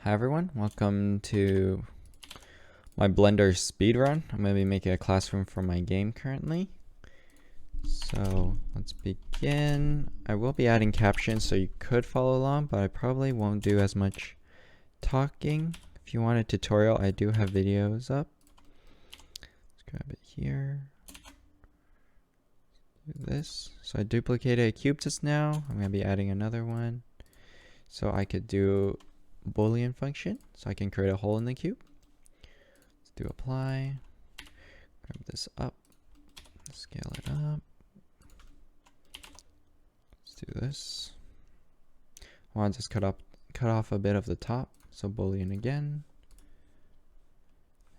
Hi everyone, welcome to my Blender speedrun. I'm going to be making a classroom for my game currently. So let's begin. I will be adding captions so you could follow along, but I probably won't do as much talking. If you want a tutorial, I do have videos up. Let's grab it here. Do this. So I duplicated a cube just now. I'm going to be adding another one. So I could do Boolean function, so I can create a hole in the cube. Let's do apply. Grab this up. Scale it up. Let's do this. I want to just cut off a bit of the top. So Boolean again.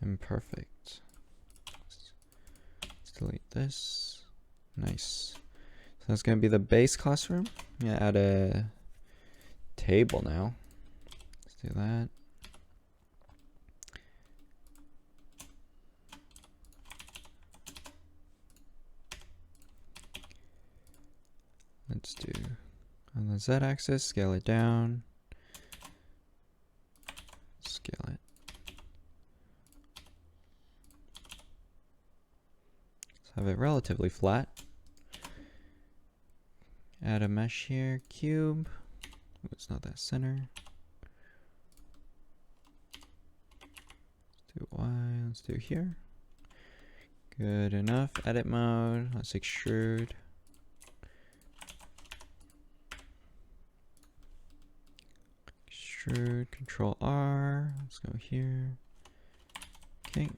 And perfect. Let's delete this. Nice. So that's going to be the base classroom. I'm going to add a table now. Let's do that. Let's do on the z-axis, scale it down. Scale it. Let's have it relatively flat. Add a mesh here, cube. Ooh, it's not that center. Let's do Y, let's do here. Good enough. Edit mode, let's extrude. Extrude, Control R, let's go here. Okay.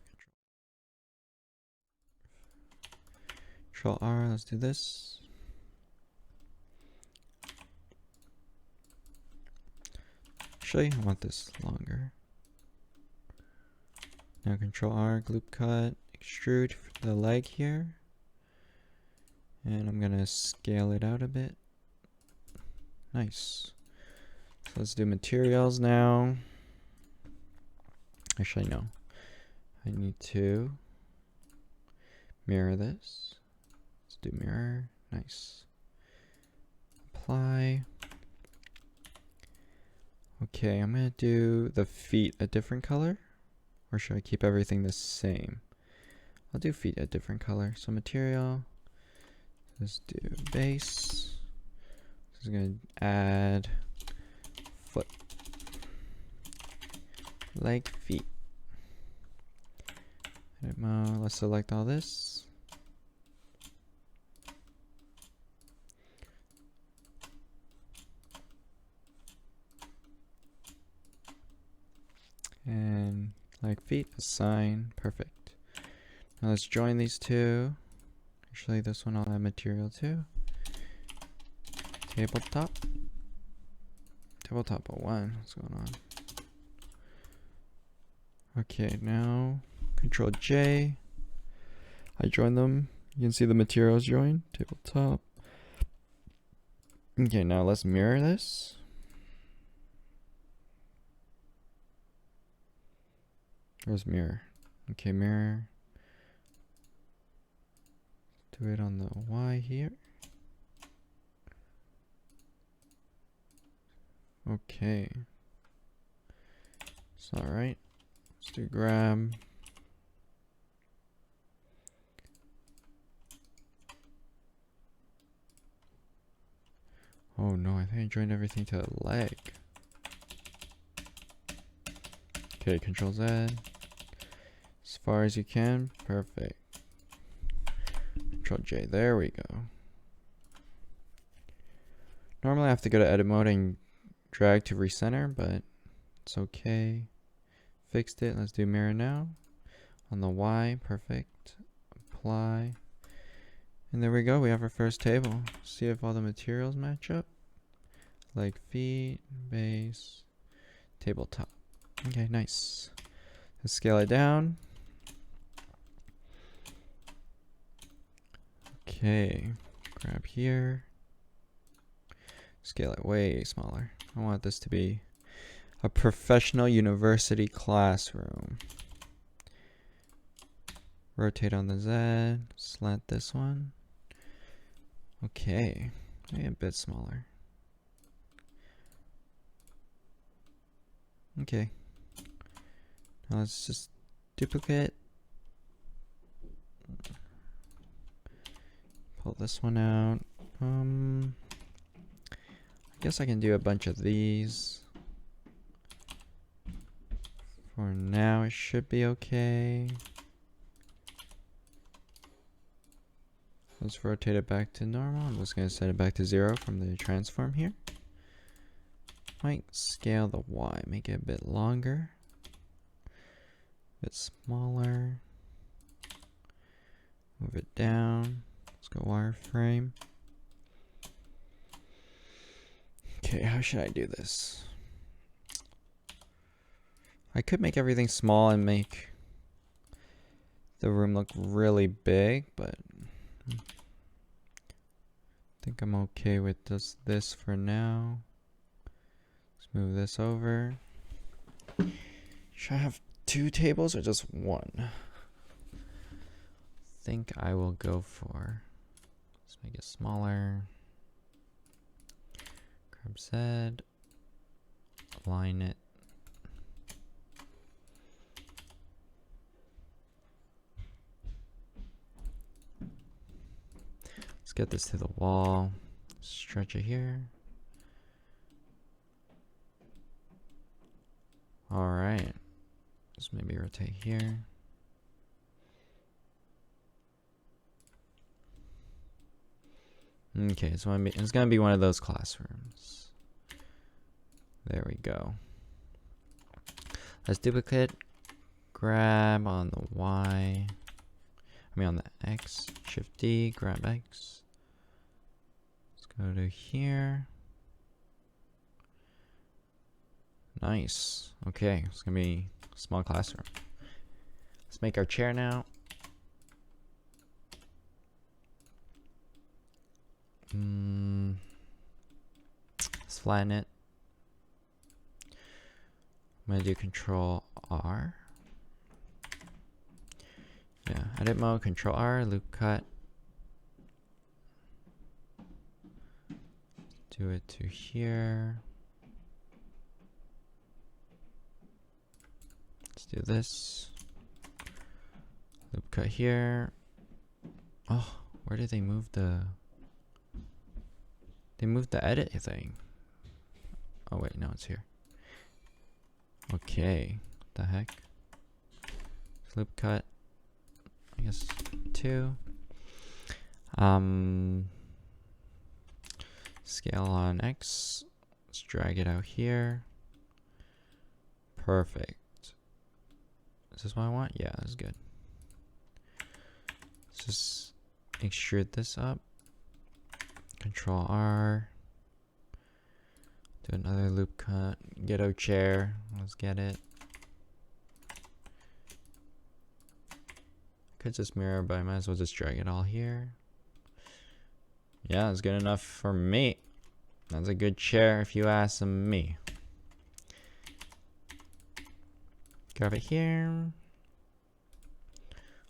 Control R, let's do this. Actually, I want this longer. Now Control R, loop cut, extrude the leg here. And I'm gonna scale it out a bit. Nice. So let's do materials now. Actually, no. I need to mirror this. Let's do mirror. Nice. Apply. Okay, I'm gonna do the feet a different color. Or should I keep everything the same? I'll do feet a different color. So material. Let's do base. This is gonna add foot. Leg, feet. Edit mode. Let's select all this. And like feet, assign, perfect. Now let's join these two. Actually, this one I'll add material too. Tabletop. Tabletop 01, what's going on? Okay, now Control J. I join them. You can see the materials join. Tabletop. Okay, now let's mirror this. Where's mirror? Okay, mirror. Do it on the Y here. Okay. It's not right. Let's do grab. Oh no, I think I joined everything to the leg. Okay, Control Z. As far as you can. Perfect. Control J. There we go. Normally I have to go to edit mode and drag to recenter, but it's okay. Fixed it. Let's do mirror now. On the Y. Perfect. Apply. And there we go. We have our first table. See if all the materials match up. Leg, feet, base, tabletop. Okay, nice. Let's scale it down. Okay, grab here. Scale it way smaller. I want this to be a professional university classroom. Rotate on the Z, slant this one. Okay, maybe a bit smaller. Okay. Now let's just duplicate. Pull this one out. I guess I can do a bunch of these. For now, it should be okay. Let's rotate it back to normal. I'm just going to set it back to 0 from the transform here. Might scale the Y, make it a bit longer, a bit smaller. Move it down. Let's go wireframe. Okay, how should I do this? I could make everything small and make the room look really big, but I think I'm okay with just this for now. Let's move this over. Should I have 2 tables or just 1? I think I will go for, let's make it smaller. Grab Z, align it. Let's get this to the wall. Stretch it here. Alright. Just maybe rotate here. Okay, so it's gonna be one of those classrooms. There we go. Let's duplicate. Grab on the Y. I mean on the X. Shift D, grab X. Let's go to here. Nice. Okay, it's gonna be a small classroom. Let's make our chair now. Let's flatten it. I'm gonna do Control R. Yeah, edit mode, Control R, loop cut. Do it to here. Let's do this. Loop cut here. Oh, where did they move the... They moved the edit thing. Oh wait, no, it's here. Okay, what the heck? Loop cut. I guess 2. Scale on X. Let's drag it out here. Perfect. Is this what I want? Yeah, that's good. Let's just extrude this up. Control R. Do another loop cut. Ghetto chair. Let's get it. Could just mirror, but I might as well just drag it all here. Yeah, it's good enough for me. That's a good chair if you ask me. Grab it here.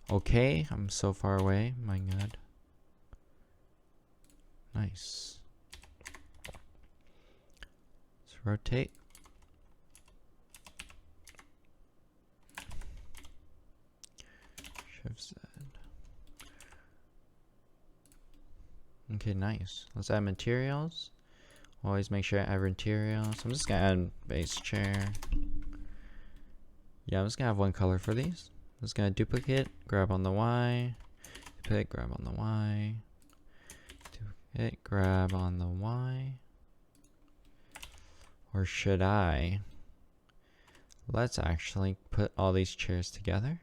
Okay, I'm so far away. My God. Nice. Let's rotate. Shift Z. Okay, nice. Let's add materials. Always make sure I add materials. I'm just gonna add base chair. Yeah, I'm just gonna have 1 color for these. I'm just gonna duplicate, grab on the Y, duplicate, grab on the Y, duplicate, grab on the Y. Or should I? Let's actually put all these chairs together.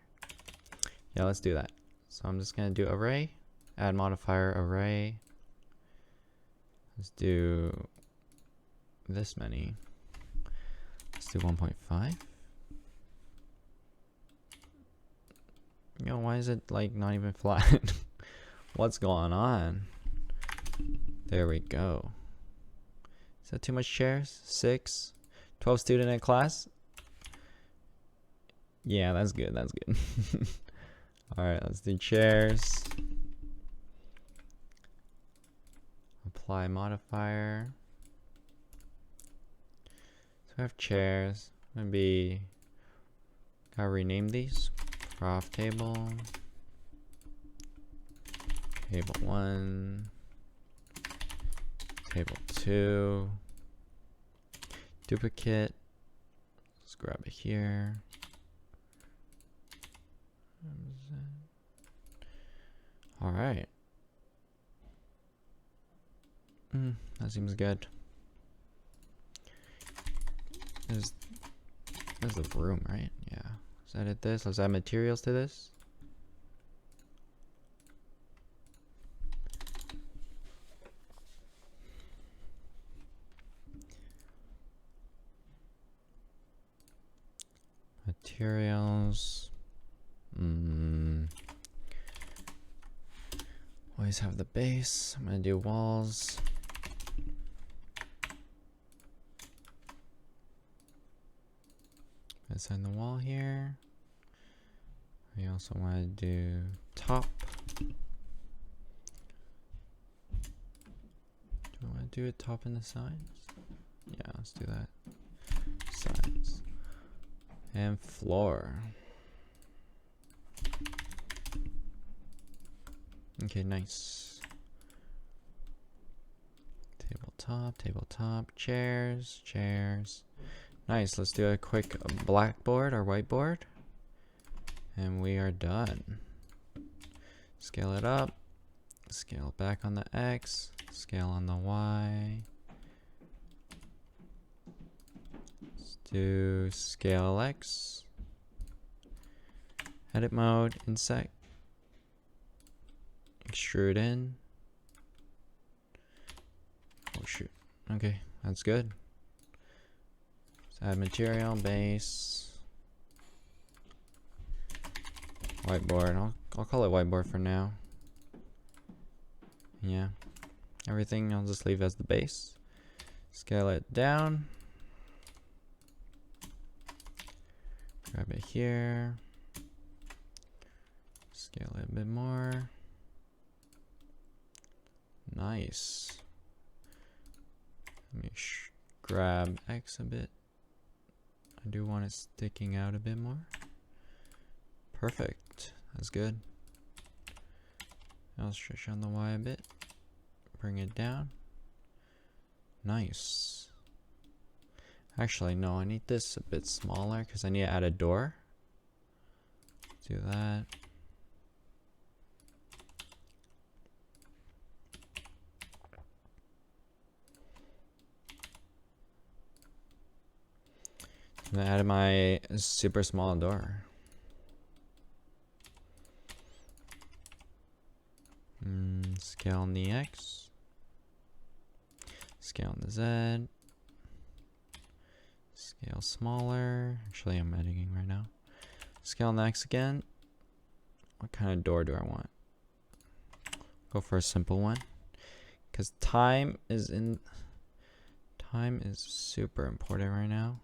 Yeah, let's do that. So I'm just gonna do array, add modifier array. Let's do this many. Let's do 1.5. Yo, why is it like not even flat? What's going on? There we go. Is that too much chairs? 6? 12 student in class? Yeah, that's good, that's good. Alright, let's do chairs. Apply modifier. So we have chairs. Maybe gotta rename these. Prof table. Table 1. Table 2. Duplicate. Let's grab it here. Alright. That seems good. There's the room, right? Yeah. Let's edit this. Let's add materials to this. Materials. Always have the base. I'm gonna do walls. Assign the wall here. We also want to do top. Do I want to do it top in the sides? Yeah, let's do that. Sides. And floor. Okay, nice. Tabletop, chairs. Nice, let's do a quick blackboard or whiteboard. And we are done. Scale it up. Scale back on the X. Scale on the Y. Let's do scale X. Edit mode, insect. Extrude in. Oh shoot. Okay, that's good. Let's add material, base. Whiteboard. I'll call it whiteboard for now. Yeah. Everything I'll just leave as the base. Scale it down. Grab it here. Scale it a bit more. Nice. Let me grab X a bit. I do want it sticking out a bit more. Perfect. That's good. I'll stretch on the Y a bit. Bring it down. Nice. Actually, no, I need this a bit smaller because I need to add a door. Do that. I'm gonna add my super small door. Scale on the X. Scale on the Z. Scale smaller. Actually, I'm editing right now. Scale on the X again. What kind of door do I want? Go for a simple one. Because time is super important right now.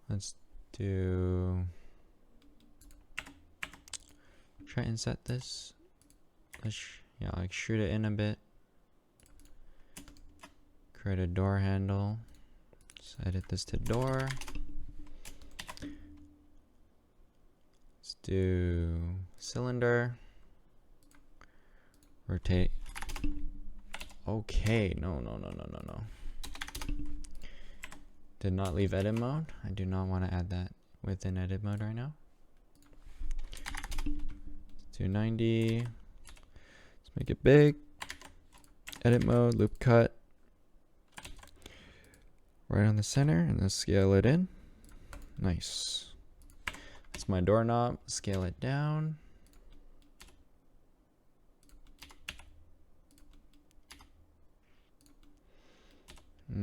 Let's do. Try and set this. Yeah, like shoot it in a bit. Create a door handle. Let's edit this to door. Let's do cylinder. Rotate. Okay, no. Did not leave edit mode. I do not want to add that within edit mode right now. Let's do 90. Let's make it big. Edit mode, loop cut. Right on the center, and then scale it in. Nice. That's my doorknob. Scale it down.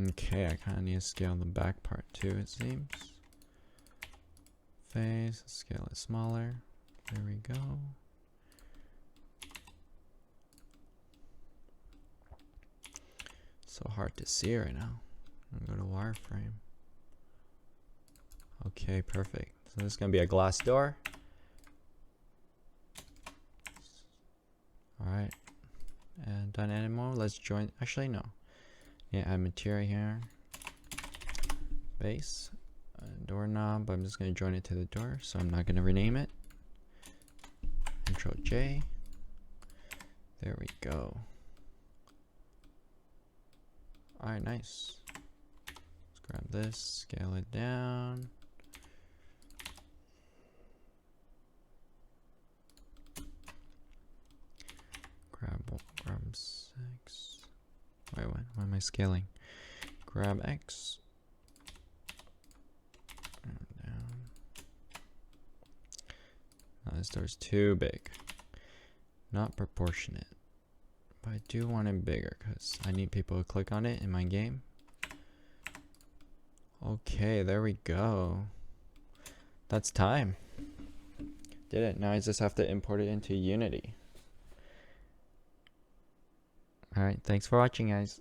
Okay, I kind of need to scale the back part too, it seems. Face, scale it smaller. There we go. So hard to see right now. I'm gonna go to wireframe. Okay, perfect. So this is gonna be a glass door. Alright. And done edit mode. Let's join. Actually, no. Yeah, add material here. Base. doorknob, but I'm just going to join it to the door, so I'm not going to rename it. Control J. There we go. Alright, nice. Let's grab this, scale it down. Grab 6. Wait, what? Why am I scaling? Grab X. And down. Oh, this door's too big. Not proportionate. But I do want it bigger because I need people to click on it in my game. Okay, there we go. That's time. Did it. Now I just have to import it into Unity. Alright, thanks for watching, guys.